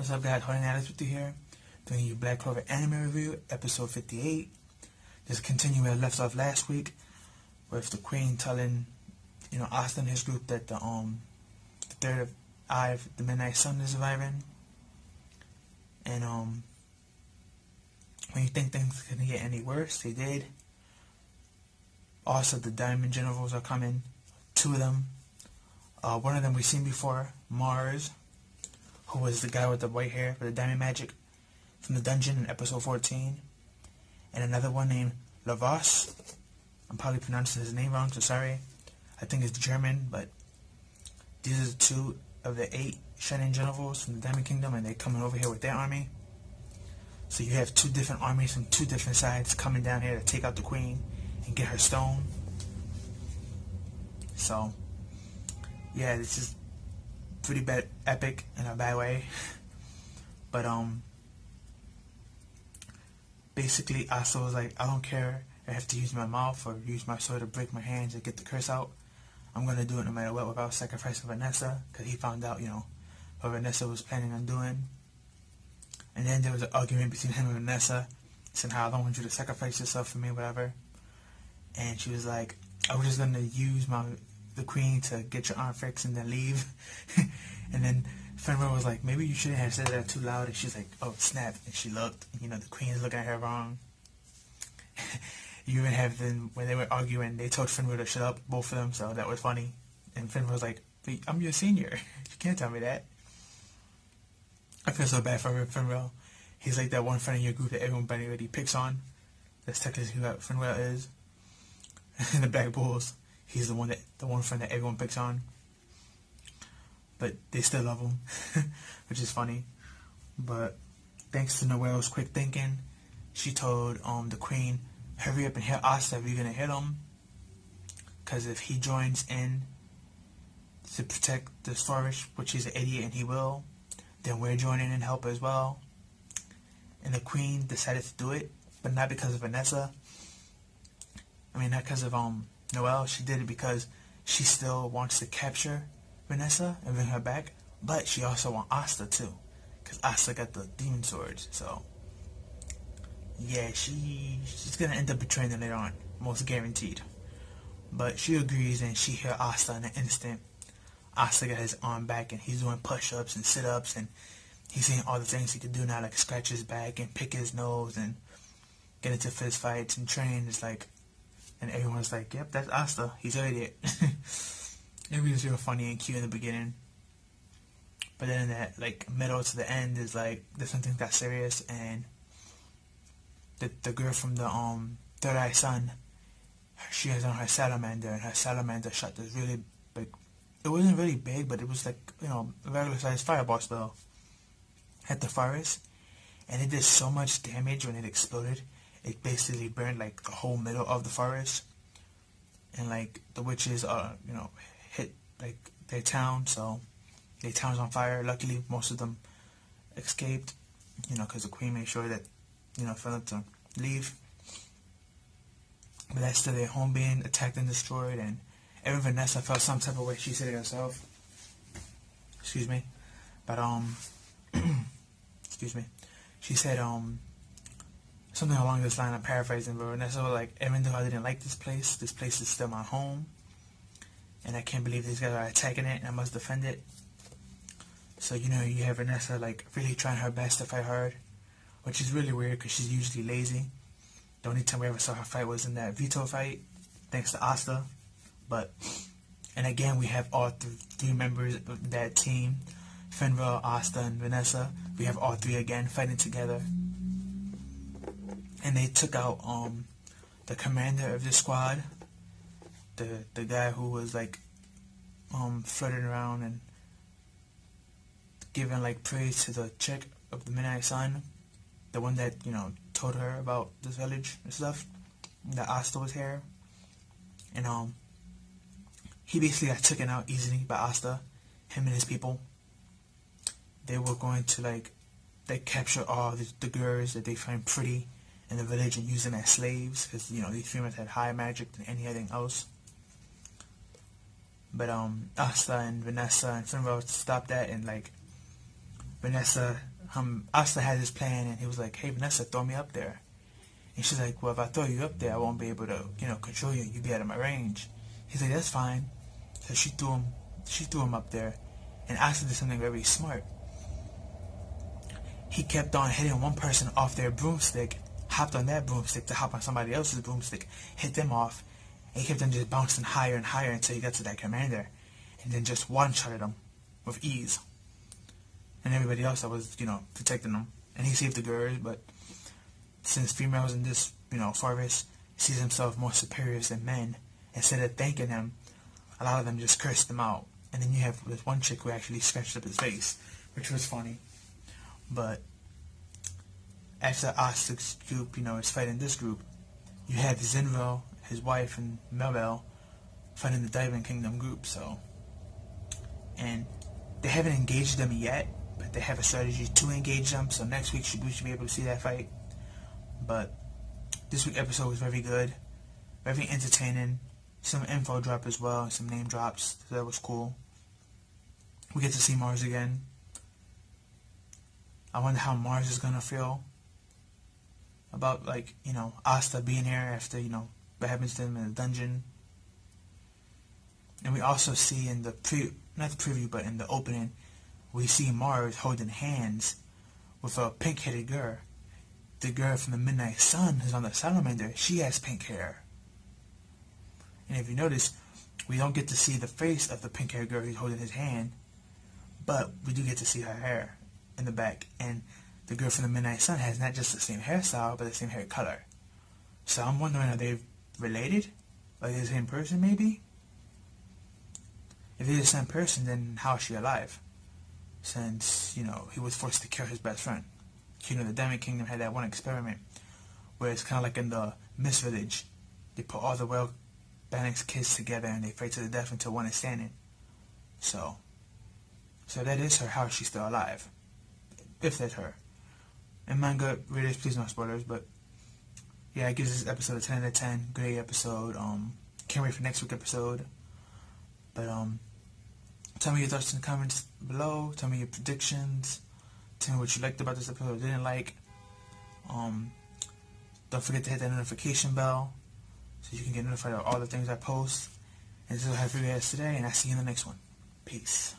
What's up, guys? Holding Alex with you here, doing your Black Clover anime review, episode 58. Just continue where I left off last week, with the Queen telling, Austin and his group that the third eye of the Midnight Sun is arriving, and when you think things couldn't get any worse, they did. Also, the Diamond Generals are coming, 2 of them. One of them we've seen before, Mars, who was the guy with the white hair with the diamond magic from the dungeon in episode 14. And another one named Lavos. I'm probably pronouncing his name wrong, so sorry. I think it's German, but these are the 2 of the 8 Shining Generals from the Diamond Kingdom, and they're coming over here with their army. So you have 2 different armies from 2 different sides coming down here to take out the Queen and get her stone. So, yeah, this is pretty bad, epic in a bad way. But basically Asa was like, I don't care if I have to use my mouth or use my sword to break my hands and get the curse out. I'm gonna do it no matter what without sacrificing Vanessa, because he found out, what Vanessa was planning on doing. And then there was an argument between him and Vanessa, saying how I don't want you to sacrifice yourself for me, whatever. And she was like, I was just gonna use the Queen to get your arm fixed and then leave. And then Fenrir was like, maybe you shouldn't have said that too loud. And she's like, oh snap. And she looked, the Queen's looking at her wrong. You even have them, when they were arguing, they told Fenrir to shut up, both of them, so that was funny. And Fenrir was like, I'm your senior. You can't tell me that. I feel so bad for Fenrir. He's like that one friend in your group that everybody picks on. That's technically who Fenrir is. And the Black Bulls, he's the one friend that everyone picks on. But they still love him, which is funny. But thanks to Noelle's quick thinking, she told the Queen, hurry up and hit Asta if you're gonna hit him, because if he joins in to protect this forest, which he's an idiot and he will, then we're joining in help as well. And the Queen decided to do it, but not because of Vanessa. I mean, not because of Noelle. She did it because she still wants to capture Vanessa and bring her back, but she also wants Asta too, because Asta got the demon swords. So yeah, she's gonna end up betraying them later on, most guaranteed. But she agrees, and she hit Asta in an instant. Asta got his arm back, and he's doing push-ups and sit-ups, and he's seeing all the things he could do now, like scratch his back and pick his nose and get into fist fights and train. It's like, and everyone's like, yep, that's Asta. He's an idiot. It was real funny and cute in the beginning. But then in that, middle to the end is like, there's something that's serious, and the girl from the Third Eye Sun, she has on her salamander, and her salamander shot this really big. It wasn't really big, but it was like, a regular sized fireball spell at the forest, and it did so much damage when it exploded. It basically burned the whole middle of the forest, and the witches hit their town, so their town's on fire. Luckily, most of them escaped, because the Queen made sure that for them to leave. But that's still their home being attacked and destroyed, and even Vanessa felt some type of way. She said it herself. Excuse me. But excuse me. She said something along this line. I'm paraphrasing, but Vanessa was like, even though I didn't like this place is still my home, and I can't believe these guys are attacking it, and I must defend it. So you have Vanessa really trying her best to fight hard, which is really weird because she's usually lazy. The only time we ever saw her fight was in that Vito fight, thanks to Asta. And again, we have all 3 members of that team, Fenrir, Asta, and Vanessa. We have all 3 again fighting together. And they took out the commander of the squad, the guy who was flirting around and giving praise to the chick of the Midnight Sun, the one that told her about this village and stuff, that Asta was here. And he basically got taken out easily by Asta, him and his people. They were going to they capture all the girls that they find pretty in the village and use them as slaves, because these females had higher magic than anything else. But Asta and Vanessa and Fenrir stopped that, and Vanessa Asta had this plan, and he was like, "Hey, Vanessa, throw me up there." And she's like, "Well, if I throw you up there, I won't be able to, control you. You'll be out of my range." He's like, "That's fine." So she threw him up there, and Asta did something very smart. He kept on hitting one person off their broomstick, hopped on that broomstick to hop on somebody else's broomstick, hit them off, and he kept on just bouncing higher and higher until he got to that commander, and then just one-shotted him with ease. And everybody else that was, protecting him. And he saved the girls, but since females in this, forest sees himself more superior than men, instead of thanking him, a lot of them just cursed him out. And then you have this one chick who actually scratched up his face, which was funny. But after Asta's group, is fighting this group, you have Zinville, his wife, and Melbel fighting the Diamond Kingdom group. So, and they haven't engaged them yet, but they have a strategy to engage them. So next week we should be able to see that fight. But this week's episode was very good, very entertaining. Some info drop as well, some name drops. So that was cool. We get to see Mars again. I wonder how Mars is gonna feel about, Asta being here after, what happens to him in the dungeon. And we also see in the not the preview, but in the opening, we see Mars holding hands with a pink-headed girl. The girl from the Midnight Sun who's on the Salamander, she has pink hair. And if you notice, we don't get to see the face of the pink-haired girl who's holding his hand, but we do get to see her hair in the back. And the girl from the Midnight Sun has not just the same hairstyle, but the same hair color. So I'm wondering, are they related? Are they the same person, maybe? If they're the same person, then how is she alive? Since, he was forced to kill his best friend. The Diamond Kingdom had that one experiment where it's kind of like in the Mist Village. They put all the well-balanced kids together and they fight to the death until one is standing. So that is her. How is she still alive? If that's her. And manga readers, please no spoilers, but yeah, I give this episode a 10 out of 10. Great episode. Can't wait for next week's episode. But tell me your thoughts in the comments below. Tell me your predictions. Tell me what you liked about this episode, didn't like. Don't forget to hit that notification bell so you can get notified of all the things I post. And this is what I have for you guys today, and I'll see you in the next one. Peace.